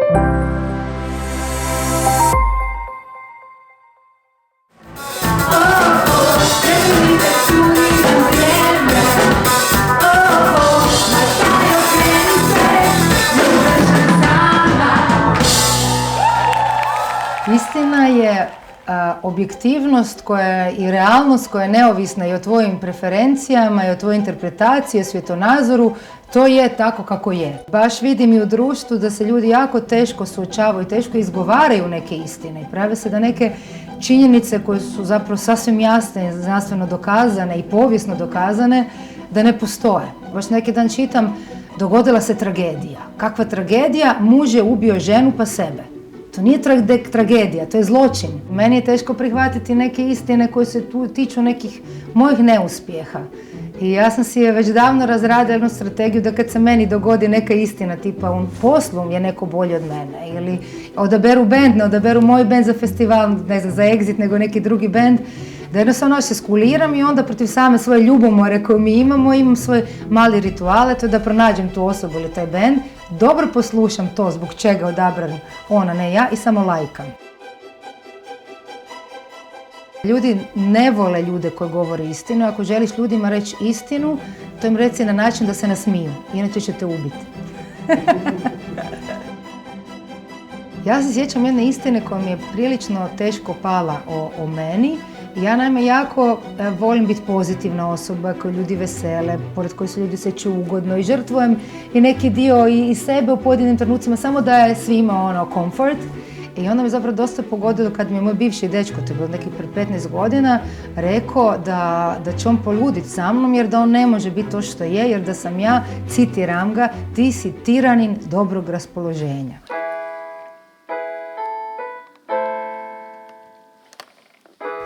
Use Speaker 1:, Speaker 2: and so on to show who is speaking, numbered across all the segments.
Speaker 1: Istina je objektivnost i realnost koja je neovisna i o tvojim preferencijama i o tvojoj interpretaciji, o svjetonazoru, to je tako kako je. Baš vidim i u društvu da se ljudi jako teško suočavaju, teško izgovaraju neke istine i prave se da neke činjenice koje su zapravo sasvim jasne, znanstveno dokazane i povijesno dokazane, da ne postoje. Baš neki dan čitam, dogodila se tragedija. Kakva tragedija? Muž je ubio ženu pa sebe. To nije tragedija, to je zločin. Meni je teško prihvatiti neke istine koje se tiču nekih mojih neuspjeha. I ja sam si već davno razradila jednu strategiju da kad se meni dogodi neka istina, tipa u poslu je neko bolji od mene, ili odaberu bend, ne odaberu moj bend za festival, ne znam, za Exit, nego neki drugi bend, da jednostavno se skuliram i onda protiv same svoje ljubomore koju mi imam svoje mali rituale, to je da pronađem tu osobu ili taj bend, dobro poslušam to zbog čega odabram ona, ne ja, i samo lajkam. Ljudi ne vole ljude koji govore istinu. Ako želiš ljudima reći istinu, to im reci na način da se nasmiju, inače će te ubiti. Ja se sjećam jedne istine koja mi je prilično teško pala o meni. Ja naime jako volim biti pozitivna osoba koju ljudi vesele, pored koji se ljudi osjećaju ugodno i žrtvujem i neki dio i sebe u pojedinim trenucima, samo da je svima comfort. I onda me zapravo dosta pogodilo kad mi je moj bivši dečko, to je bilo nekih pred 15 godina, rekao da će on poluditi sa mnom jer da on ne može biti to što je, jer da sam ja, citiram ga, ti si tiranin dobrog raspoloženja.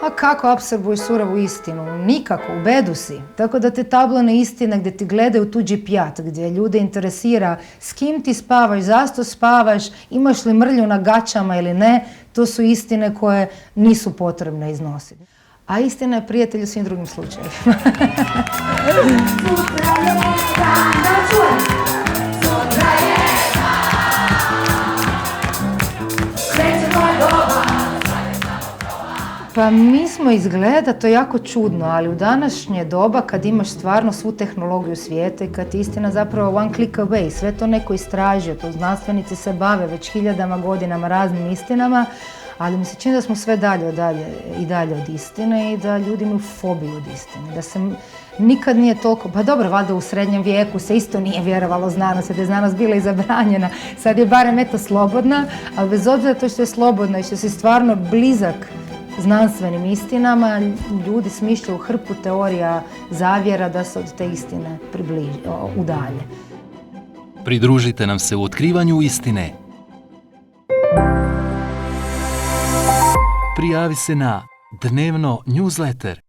Speaker 1: A kako apsorbuješ surovu istinu? Nikako, u bedu si. Tako da te tablane istine gdje ti gledaju tuđi pjat, gdje ljude interesira s kim ti spavaš, zašto spavaš, imaš li mrlju na gaćama ili ne, to su istine koje nisu potrebne iznositi. A istina je prijatelj u svim drugim slučajevima. Pa mi smo izgleda, to je jako čudno, ali u današnje doba kad imaš stvarno svu tehnologiju svijeta i kad je istina zapravo one click away, sve to neko istražio, to znanstvenici se bave već hiljadama godinama raznim istinama, ali mi se čini da smo sve dalje od istine i da ljudi imaju fobiju od istine, da se nikad nije toliko, pa dobro, valjda u srednjem vijeku se isto nije vjerovalo znanosti, da je znanost bila i zabranjena, sad je barem eto slobodna, ali bez obzira to što je slobodna i što si stvarno blizak znanstvenim istinama, ljudi smišljaju hrpu teorija zavjera da se od te istine udalje.
Speaker 2: Pridružite nam se u otkrivanju istine. Prijavi se na dnevno newsletter